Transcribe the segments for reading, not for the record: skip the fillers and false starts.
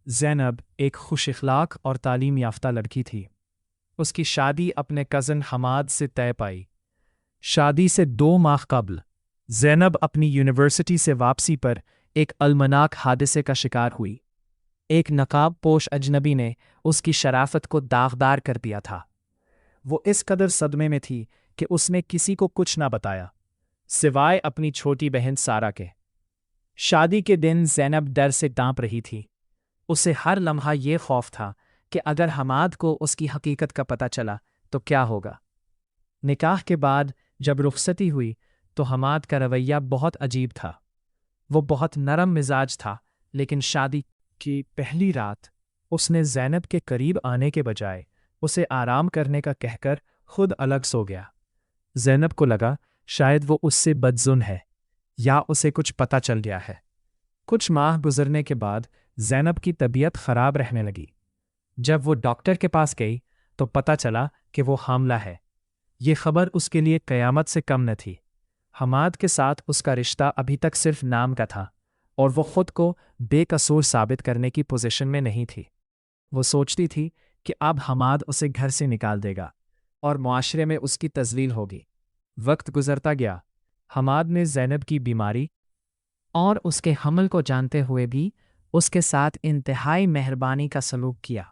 زینب ایک خوش اخلاق اور تعلیم یافتہ لڑکی تھی۔ اس کی شادی اپنے کزن حماد سے طے پائی۔ شادی سے 2 ماہ قبل زینب اپنی یونیورسٹی سے واپسی پر ایک المناک حادثے کا شکار ہوئی۔ ایک نقاب پوش اجنبی نے اس کی شرافت کو داغدار کر دیا تھا۔ وہ اس قدر صدمے میں تھی کہ اس نے کسی کو کچھ نہ بتایا سوائے اپنی چھوٹی بہن سارہ کے۔ شادی کے دن زینب ڈر سے ڈانپ رہی تھی۔ اسے ہر لمحہ یہ خوف تھا کہ اگر حماد کو اس کی حقیقت کا پتہ چلا تو کیا ہوگا۔ نکاح کے بعد جب رخصتی ہوئی تو حماد کا رویہ بہت عجیب تھا۔ وہ بہت نرم مزاج تھا، لیکن شادی کی پہلی رات اس نے زینب کے قریب آنے کے بجائے اسے آرام کرنے کا کہہ کر خود الگ سو گیا۔ زینب کو لگا شاید وہ اس سے بدظن ہے یا اسے کچھ پتہ چل گیا ہے۔ کچھ ماہ گزرنے کے بعد زینب کی طبیعت خراب رہنے لگی۔ جب وہ ڈاکٹر کے پاس گئی تو پتہ چلا کہ وہ حاملہ ہے۔ یہ خبر اس کے لیے قیامت سے کم نہ تھی۔ حماد کے ساتھ اس کا رشتہ ابھی تک صرف نام کا تھا اور وہ خود کو بے قصور ثابت کرنے کی پوزیشن میں نہیں تھی۔ وہ سوچتی تھی کہ اب حماد اسے گھر سے نکال دے گا اور معاشرے میں اس کی تذلیل ہوگی۔ وقت گزرتا گیا۔ حماد نے زینب کی بیماری اور اس کے حمل کو جانتے ہوئے بھی اس کے ساتھ انتہائی مہربانی کا سلوک کیا۔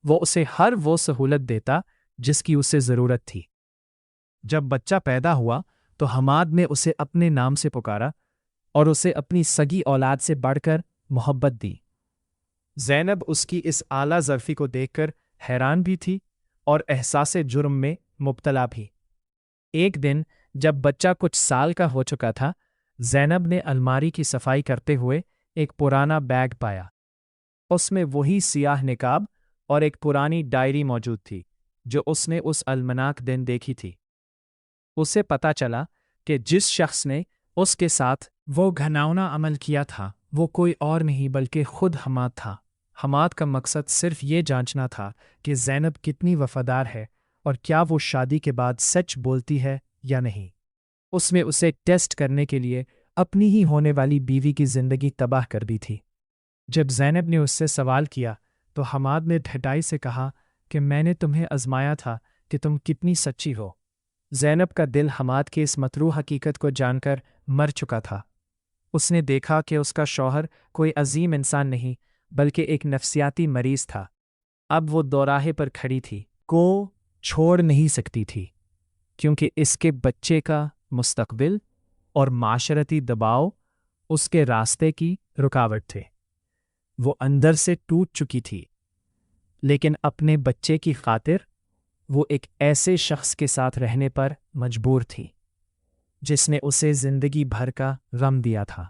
وہ اسے ہر وہ سہولت دیتا جس کی اسے ضرورت تھی۔ جب بچہ پیدا ہوا تو حماد نے اسے اپنے نام سے پکارا اور اسے اپنی سگی اولاد سے بڑھ کر محبت دی۔ زینب اس کی اس اعلیٰ ظرفی کو دیکھ کر حیران بھی تھی اور احساس جرم میں مبتلا بھی۔ ایک دن جب بچہ کچھ سال کا ہو چکا تھا، زینب نے الماری کی صفائی کرتے ہوئے ایک پرانا بیگ پایا۔ اس میں وہی سیاہ نقاب اور ایک پرانی ڈائری موجود تھی جو اس نے اس المناک دن دیکھی تھی۔ اسے پتہ چلا کہ جس شخص نے اس کے ساتھ وہ گھناؤنا عمل کیا تھا وہ کوئی اور نہیں بلکہ خود حماد تھا۔ حماد کا مقصد صرف یہ جانچنا تھا کہ زینب کتنی وفادار ہے اور کیا وہ شادی کے بعد سچ بولتی ہے یا نہیں۔ اس میں اسے ٹیسٹ کرنے کے لیے اپنی ہی ہونے والی بیوی کی زندگی تباہ کر دی تھی۔ جب زینب نے اس سے سوال کیا تو حماد نے ڈھٹائی سے کہا کہ میں نے تمہیں آزمایا تھا کہ تم کتنی سچی ہو۔ زینب کا دل حماد کی اس مطروح حقیقت کو جان کر مر چکا تھا۔ اس نے دیکھا کہ اس کا شوہر کوئی عظیم انسان نہیں بلکہ ایک نفسیاتی مریض تھا۔ اب وہ دوراہے پر کھڑی تھی، کو چھوڑ نہیں سکتی تھی، کیونکہ اس کے بچے کا مستقبل اور معاشرتی دباؤ اس کے راستے کی رکاوٹ تھے۔ وہ اندر سے ٹوٹ چکی تھی، لیکن اپنے بچے کی خاطر وہ ایک ایسے شخص کے ساتھ رہنے پر مجبور تھی جس نے اسے زندگی بھر کا غم دیا تھا۔